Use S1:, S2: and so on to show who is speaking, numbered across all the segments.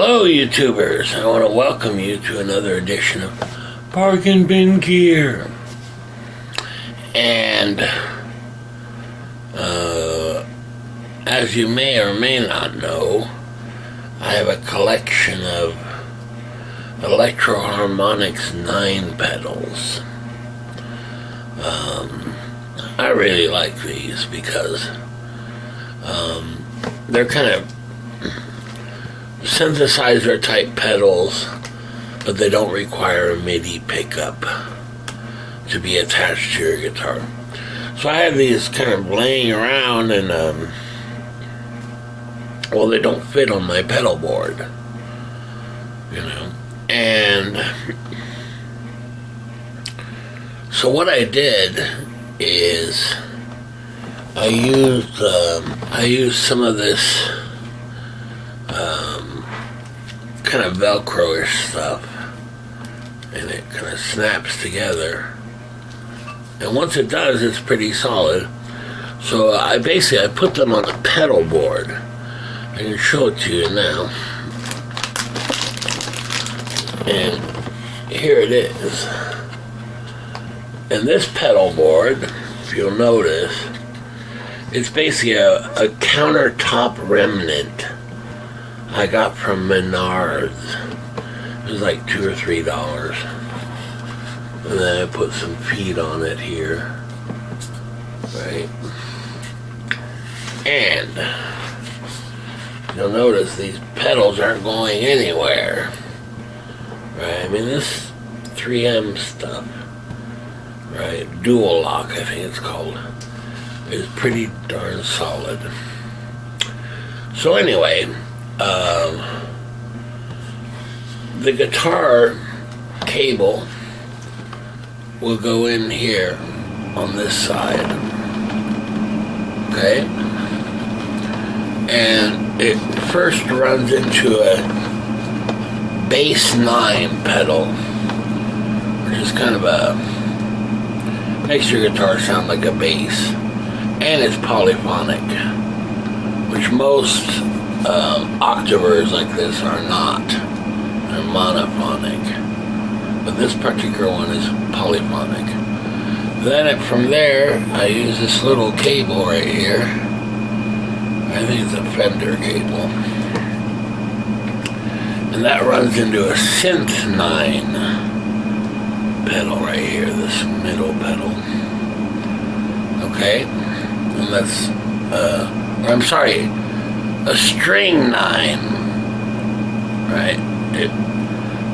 S1: Hello YouTubers, I want to welcome you to another edition of Bargain Bin Gear. And as you may or may not know, I have a collection of Electro-Harmonix 9 pedals. I really like these because they're kind of synthesizer type pedals, but they don't require a MIDI pickup to be attached to your guitar. So I have these kind of laying around, and well, they don't fit on my pedal board, you know. And so what I did is I used some of this kind of Velcro-ish stuff, and it kind of snaps together, and once it does, it's pretty solid. So I put them on the pedal board. I can show it to you now, and here it is. And this pedal board, if you'll notice, it's basically a countertop remnant I got from Menards. It was like $2 or $3. And then I put some feet on it here. Right? And you'll notice these pedals aren't going anywhere. Right? I mean, this 3M stuff, right? Dual lock, I think it's called, is pretty darn solid. So anyway, the guitar cable will go in here on this side, okay? And it first runs into a bass 9 pedal, which is kind of makes your guitar sound like a bass, and it's polyphonic, which most octavers like this are not. They're monophonic, but this particular one is polyphonic. Then from there, I use this little cable right here. I think it's a Fender cable, and that runs into a synth 9 pedal right here, this middle pedal. Okay, and that's I'm sorry, a string 9, right?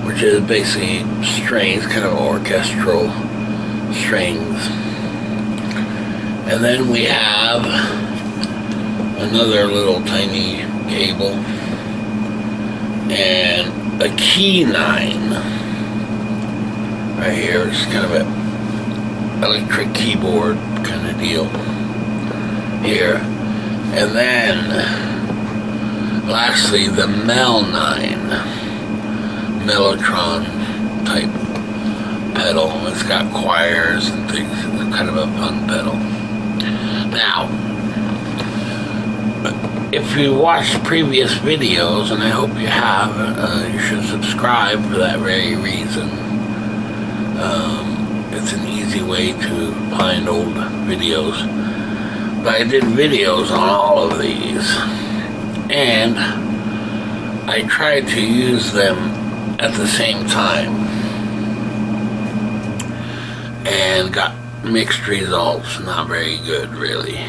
S1: Which is basically strings, kind of orchestral strings. And then we have another little tiny cable and a key 9 right here. It's kind of an electric keyboard kind of deal here. And then lastly, the Mel 9 Mellotron type pedal. It's got choirs and things. It's kind of a fun pedal. Now, if you watched previous videos, and I hope you have, you should subscribe for that very reason. It's an easy way to find old videos. But I did videos on all of these, and I tried to use them at the same time, and got mixed results. Not very good, really.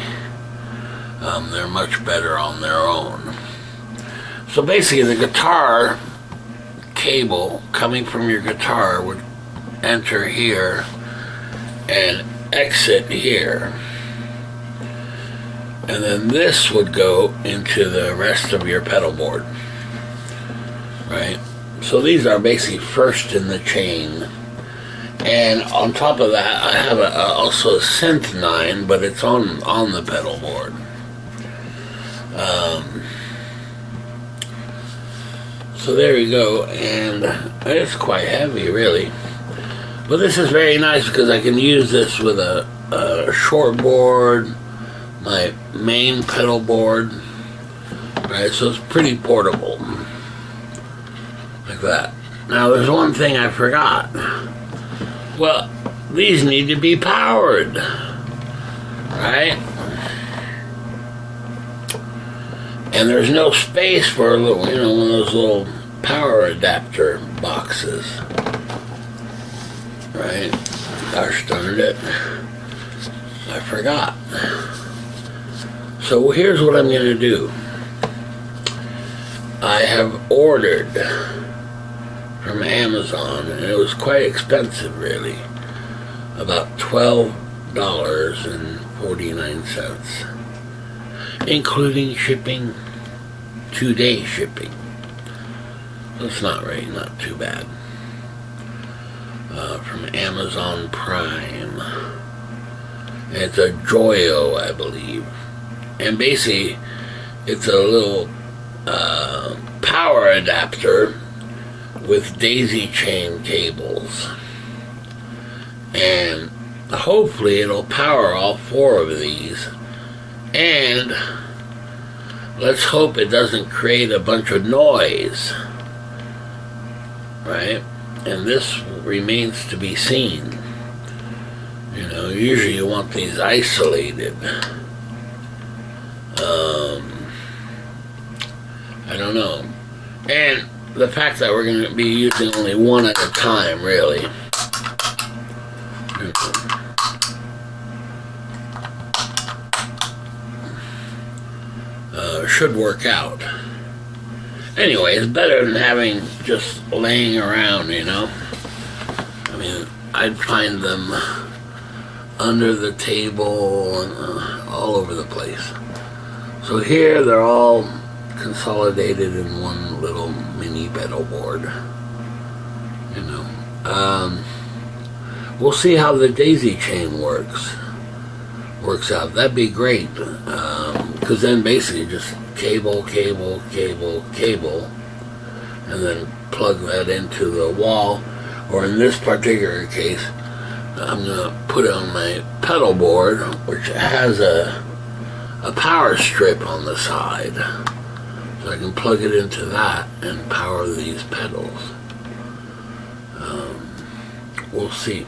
S1: They're much better on their own. So basically, the guitar cable coming from your guitar would enter here and exit here, and then this would go into the rest of your pedal board, right? So these are basically first in the chain. And on top of that, I have also a synth 9, but it's on the pedal board. So there you go, and it's quite heavy, really. But this is very nice because I can use this with a short board, my main pedal board, right? So it's pretty portable. like that. Now there's one thing I forgot. Well, these need to be powered, right? And there's no space for a little, one of those little power adapter boxes, right? Gosh darn it, I forgot. So here's what I'm gonna do. I have ordered from Amazon, and it was quite expensive, really, about $12.49, including shipping, 2-day shipping. That's not too bad. From Amazon Prime. It's a Joyo, I believe. And basically, it's a little power adapter with daisy chain cables. And hopefully it'll power all 4 of these. And let's hope it doesn't create a bunch of noise. Right? And this remains to be seen. Usually you want these isolated. I don't know. And the fact that we're going to be using only one at a time, really. Should work out. Anyway, it's better than having just laying around, I mean, I'd find them under the table and all over the place. So here they're all consolidated in one little mini pedal board. We'll see how the daisy chain works out. That'd be great, because then basically just cable, and then plug that into the wall. Or in this particular case, I'm gonna put it on my pedal board, which has a power strip on the side, so I can plug it into that and power these pedals. We'll see.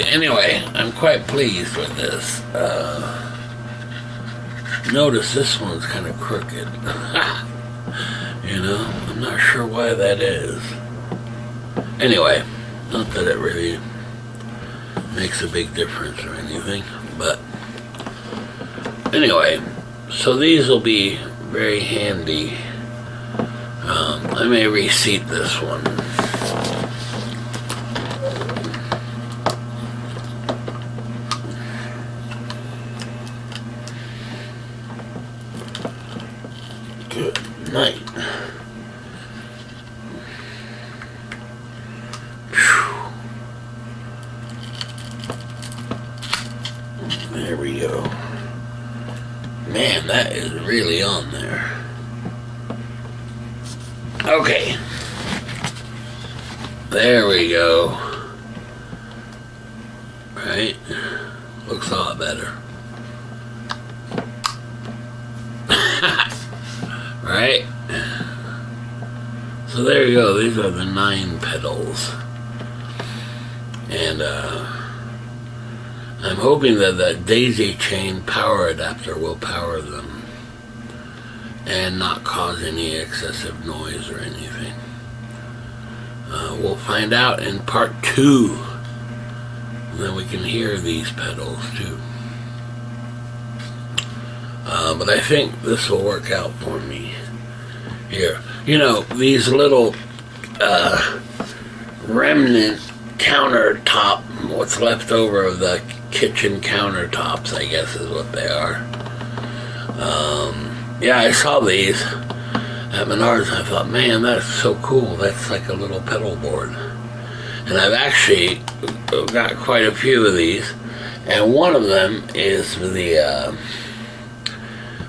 S1: Anyway, I'm quite pleased with this. Notice this one's kind of crooked. I'm not sure why that is. Anyway, not that it really makes a big difference or anything, but anyway, so these will be very handy. I may reseat this one. Good night. There we go. Man, that is really on there. Okay. There we go. Right? Looks a lot better. Right? So there you go. These are the 9 pedals. And I'm hoping that that daisy chain power adapter will power them and not cause any excessive noise or anything. We'll find out in part 2. And then we can hear these pedals too. But I think this will work out for me here. These little remnant countertop, what's left over of the kitchen countertops, I guess is what they are. Yeah, I saw these at Menards and I thought, man, that's so cool. That's like a little pedal board. And I've actually got quite a few of these, and one of them is the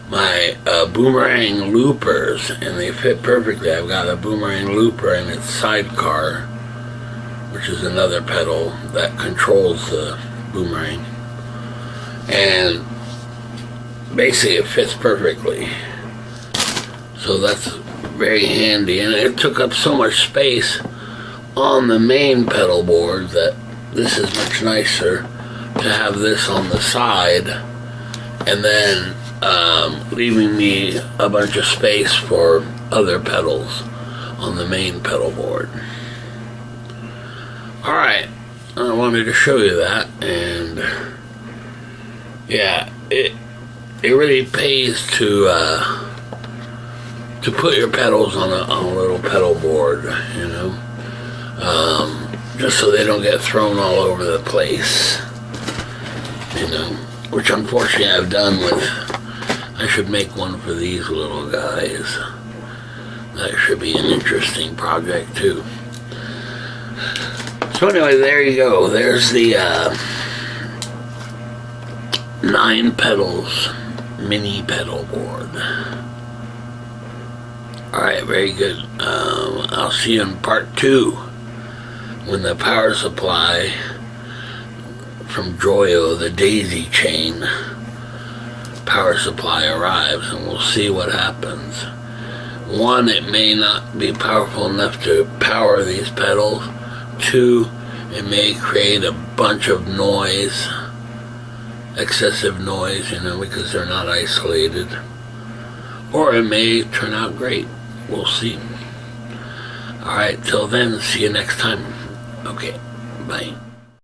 S1: my boomerang loopers, and they fit perfectly. I've got a boomerang looper and its sidecar, which is another pedal that controls the boomerang, and basically it fits perfectly. So that's very handy, and it took up so much space on the main pedal board that this is much nicer to have this on the side, and then leaving me a bunch of space for other pedals on the main pedal board. Alright, I wanted to show you that, and yeah, it really pays to put your pedals on a little pedal board, you know, just so they don't get thrown all over the place, you know, which unfortunately I've done with. I should make one for these little guys. That should be an interesting project too. So anyway, there you go. There's the 9 pedals mini pedal board. Alright, very good. I'll see you in part 2 when the power supply from Joyo, the daisy chain power supply, arrives, and we'll see what happens. 1, it may not be powerful enough to power these pedals. 2, it may create a bunch of noise, excessive noise, you know, because they're not isolated. Or it may turn out great. We'll see. Alright, till then, see you next time. Okay, bye.